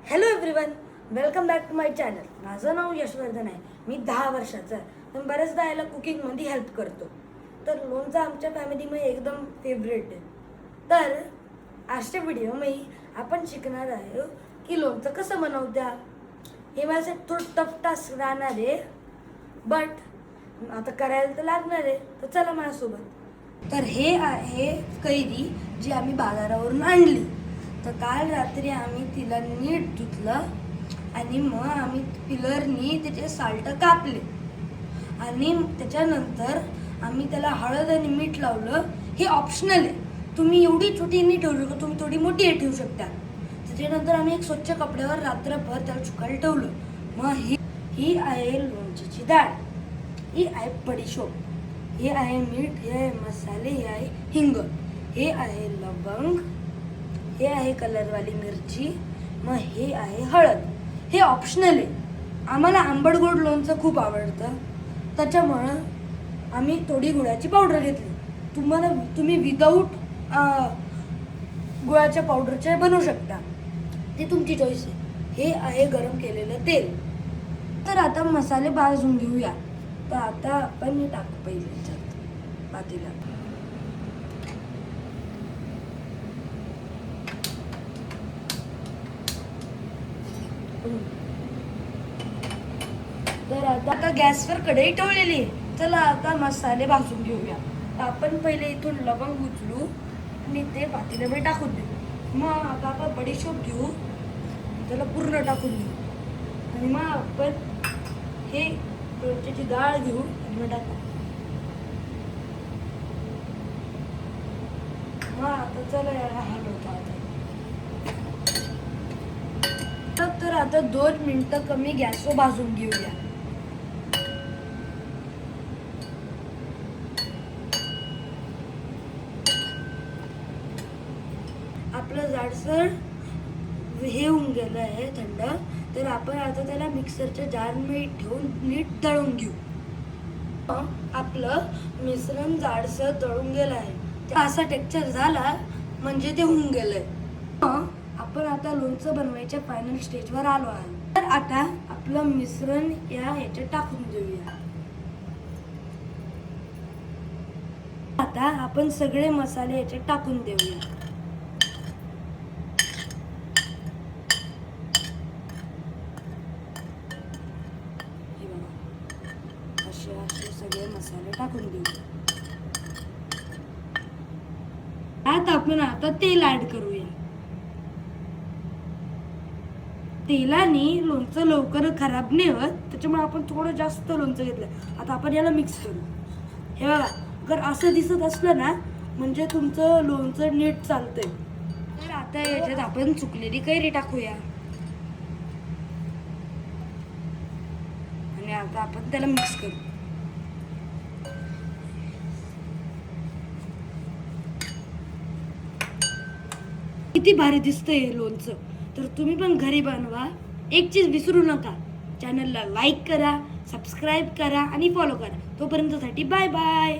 Hello everyone, welcome back to my channel. माझं नाव यशवर्धन आहे. मी 10 वर्षाचा आहे. पण बऱ्याचदा याला कुकिंगमध्ये हेल्प करतो. तर लोणचं आमच्या फॅमिलीमध्ये एकदम फेवरेट आहे. तर आजच्या व्हिडिओमध्ये आपण शिकणार आहे की लोणचं कसं बनवत्या. हे माझं थोडं टफ टास्क राहणार आहे, बट आता करायला तर लागणार आहे. तर चला माझ्यासोबत. तर हे आहे कैरी, जी आम्ही बाजारावरून आणली. तर काल रात्री आम्ही तिला नीट धुतलं आणि मग आम्ही पिलरनी त्याचे साल्ट कापले आणि त्याच्यानंतर आम्ही त्याला हळद आणि मीठ लावलं. हे ऑप्शनल आहे. तुम्ही एवढी छोटी नाही ठेवू शकता, तुम्ही थोडी मोठी ठेवू शकता. त्याच्यानंतर आम्ही एक स्वच्छ कपड्यावर रात्रभर त्याला सुकायला ठेवलं. मग ही आहे लोणच्याची डाळ, ही आहे बडीशोप, हे आहे मीठ, हे आहे मसाले, हे आहे हिंग, हे आहे लवंग, हे आहे कलरवाली मिरची, मग हे आहे हळद. हे ऑप्शनल आहे. आम्हाला आंबट गोड लोणचं खूप आवडतं, त्याच्यामुळं आम्ही थोडी गुळाची पावडर घेतली. तुम्ही विदाऊट गुळाच्या पावडरचे बनवू शकता, ती तुमची चॉईस आहे. हे आहे गरम केलेलं तेल. तर आता मसाले भाजून घेऊया. तर आता आपण हे टाकू पहिले याच्यात पातेल्यात. तर आता गॅसवर कढई ठेवलेली आहे. चला आता मसाले भाजून घेऊया. तर आपण पहिले इथून लवंग उचलू आणि ते पातेल्यामध्ये टाकून देऊ. मग आता आपण बडीशोप घेऊ, त्याला पूर्ण टाकून देऊ आणि मग आपण हे लोणच्याची डाळ घेऊ आणि मग टाकू. मग आता चला याला हलवतो आता. तर आता 2 मिनिटं कमी गॅसवर भाजून घेऊया. आपलं जाडसर हे होऊन गेलं आहे थंड. तर आपण आता त्याला मिक्सरच्या जारमध्ये ठेवून नीट दळून घेऊ. आपलं मिश्रण जाडसर दळून गेलं आहे. असा टेक्स्चर झाला म्हणजे ते होऊन गेलंय. आपण आता लोणचं बनवायच्या फायनल स्टेजवर आलो आहे. तर आता आपलं मिश्रण ह्याच्यात टाकून देऊया. आता आपण सगळे मसाले ह्याच्यात टाकून देऊया. असे सगळे मसाले टाकून देऊ. आपण आता तेल ऍड करूया. तेलाने लोणचं लवकर खराब नाही होत, त्याच्यामुळे आपण थोडं जास्त लोणचं घेतलं. आता आपण याला मिक्स करू. हे बघा, जर असं दिसत असलं ना म्हणजे तुमचं लोणचं नीट चालतंय. तर आता याच्यात आपण चुकलेली कैरी टाकूया आणि आता आपण त्याला मिक्स करू. किती भारी दिसतंय हे लोणचं. तर तुम्ही पण घरी बनवा. एक चीज विसरू नका, चॅनलला लाईक करा, सबस्क्राईब करा आणि फॉलो करा. तोपर्यंतसाठी बाय बाय.